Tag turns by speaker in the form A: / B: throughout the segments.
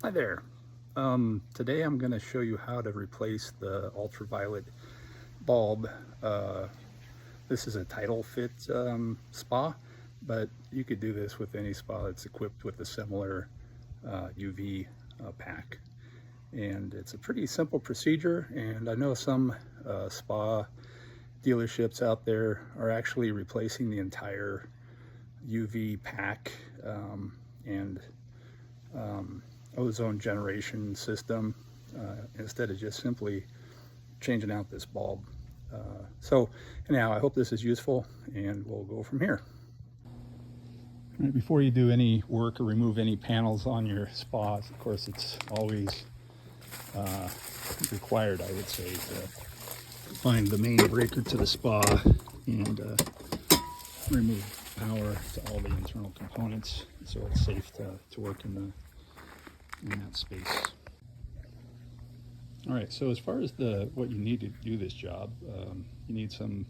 A: Hi there. Today I'm going to show you how to replace the ultraviolet bulb. This is a Tidal Fit spa, but you could do this with any spa that's equipped with a similar UV pack. And it's a pretty simple procedure, and I know some spa dealerships out there are actually replacing the entire UV pack and ozone generation system instead of just simply changing out this bulb. So anyhow, I hope this is useful, and we'll go from here. Before you do any work or remove any panels on your spas, of course it's always required, I would say, to find the main breaker to the spa and remove power to all the internal components so it's safe to work in that space. All right, so as far as what you need to do this job, you need some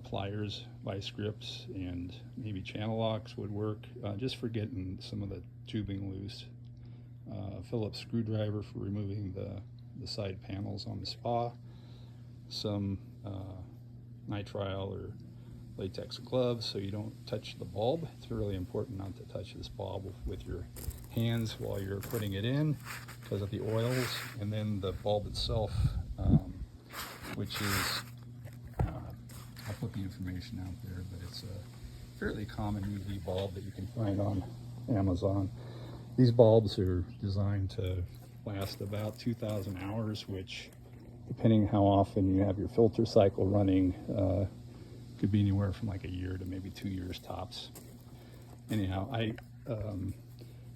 A: pliers, vice grips, and maybe channel locks would work, just for getting some of the tubing loose. Phillips screwdriver for removing the side panels on the spa. Some nitrile or latex gloves so you don't touch the bulb. It's really important not to touch this bulb with your hands while you're putting it in because of the oils, and then the bulb itself, which is, I'll put the information out there, but it's a fairly common UV bulb that you can find on Amazon. These bulbs are designed to last about 2,000 hours, which, depending how often you have your filter cycle running, could be anywhere from like a year to maybe 2 years tops. Anyhow,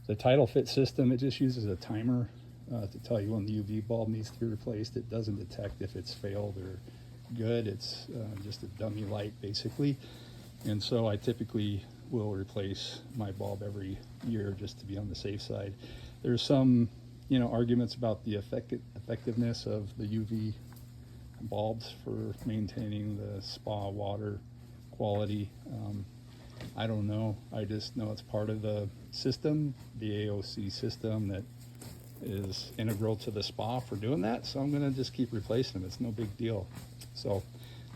A: the Tidal Fit system, it just uses a timer to tell you when the UV bulb needs to be replaced. It doesn't detect if it's failed or good. It's just a dummy light, basically. And so I typically will replace my bulb every year just to be on the safe side. There's some arguments about the effectiveness of the UV bulbs for maintaining the spa water quality. I don't know. I just know it's part of the system, the AOC system, that is integral to the spa for doing that. So I'm going to just keep replacing them. It's no big deal. So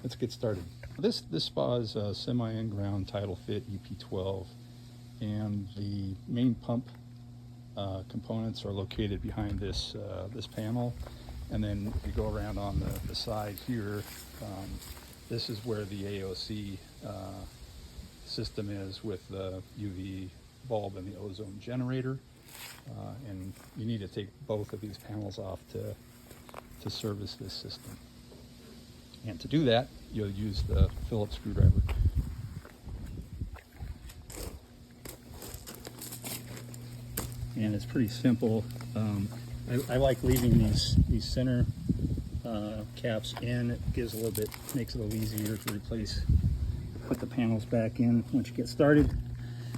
A: let's get started. This spa is a semi-in-ground Tidal Fit EP12, and the main pump components are located behind this panel. And then if you go around on the side here, this is where the AOC system is with the UV bulb and the ozone generator. And you need to take both of these panels off to service this system. And to do that, you'll use the Phillips screwdriver. And it's pretty simple. I like leaving these center caps in. It gives a little bit, makes it a little easier to replace, put the panels back in once you get started.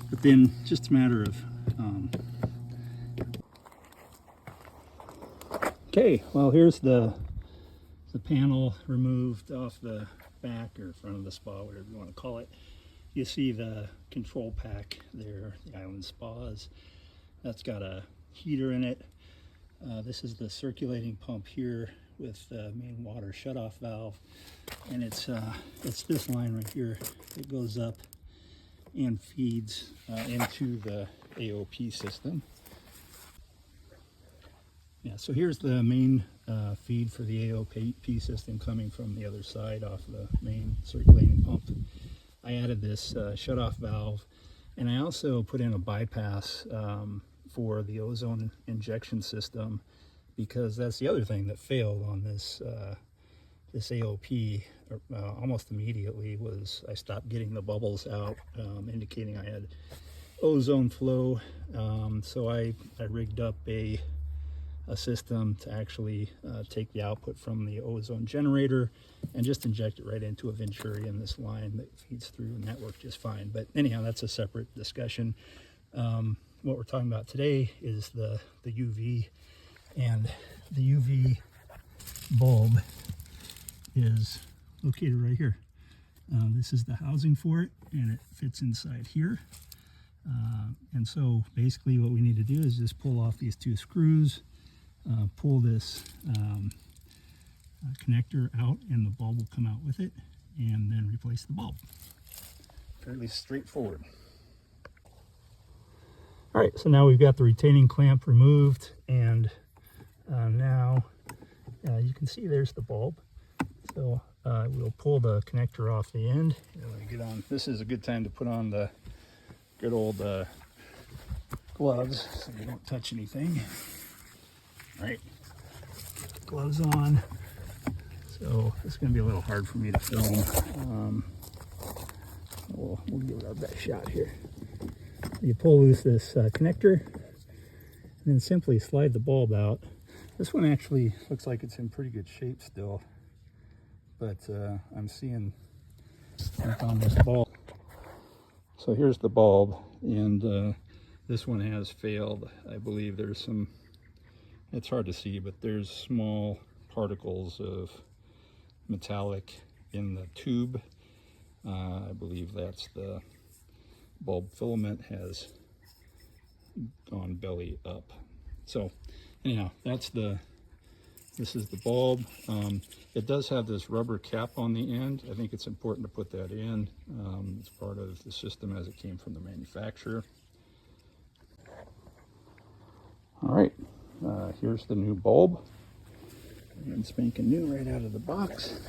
A: But then just a matter of okay, well, here's the panel removed off the back or front of the spa, whatever you want to call it. You see the control pack there, the Island Spas. That's got a heater in it. This is the circulating pump here with the main water shutoff valve, and it's this line right here. It goes up and feeds into the AOP system. Yeah, so here's the main feed for the AOP system coming from the other side off the main circulating pump. I added this shutoff valve, and I also put in a bypass for the ozone injection system, because that's the other thing that failed on this AOP almost immediately. Was I stopped getting the bubbles out, indicating I had ozone flow. So I rigged up a system to actually take the output from the ozone generator and just inject it right into a venturi in this line that feeds through, and that worked just fine. But anyhow, that's a separate discussion. What we're talking about today is the UV, and the UV bulb is located right here. This is the housing for it, and it fits inside here.
B: And so basically what we need to do is just pull off these two screws, pull this connector out, and the bulb will come out with it, and then replace the bulb.
A: Fairly straightforward.
B: All right, so now we've got the retaining clamp removed, and now you can see there's the bulb. So we'll pull the connector off the end.
A: Get on. This is a good time to put on the good old gloves so you don't touch anything. All right,
B: Gloves on. So it's going to be a little hard for me to film. We'll give it our best shot here. You pull loose this connector, and then simply slide the bulb out. This one actually looks like it's in pretty good shape still, but I'm seeing on this bulb. So here's the bulb, and this one has failed. I believe there's some, it's hard to see, but there's small particles of metallic in the tube. I believe that's the bulb filament has gone belly up. So anyhow, this is the bulb. It does have this rubber cap on the end. I think it's important to put that in. It's part of the system as it came from the manufacturer. All right, here's the new bulb. And spanking new right out of the box.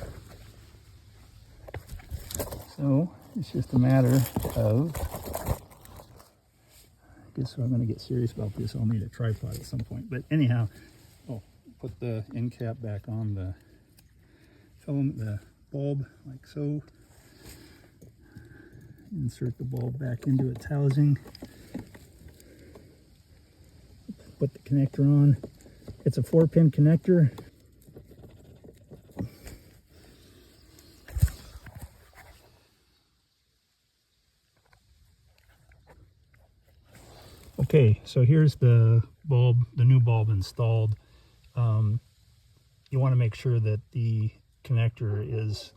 B: So it's just a matter of, I guess if I'm going to get serious about this, I'll need a tripod at some point. But anyhow, put the end cap back on the filament, the bulb, like so. Insert the bulb back into its housing. Put the connector on. It's a 4-pin connector. Okay, so here's the bulb, the new bulb installed. You want to make sure that the connector is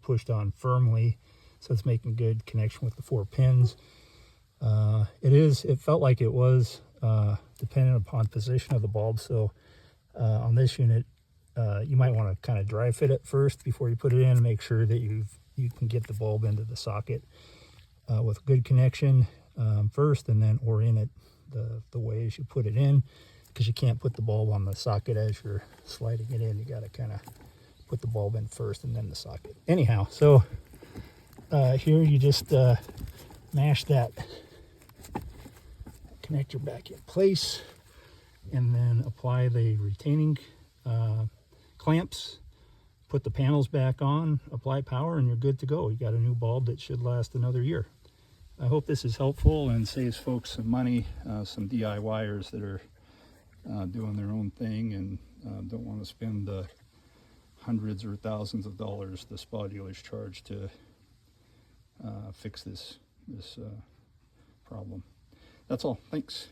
B: pushed on firmly, so it's making good connection with the 4 pins. It felt like it was dependent upon position of the bulb. So on this unit, you might want to kind of dry fit it first before you put it in and make sure that you can get the bulb into the socket with good connection first, and then orient it the way as you put it in, because you can't put the bulb on the socket as you're sliding it in. You got to kind of put the bulb in first and then the socket. Anyhow, so here you just mash that connector back in place, and then apply the retaining clamps, put the panels back on, apply power, and you're good to go. You got a new bulb that should last another year. I hope this is helpful and saves folks some money, some DIYers that are doing their own thing and don't want to spend the hundreds or thousands of dollars the spa dealers charge to fix this problem. That's all. Thanks.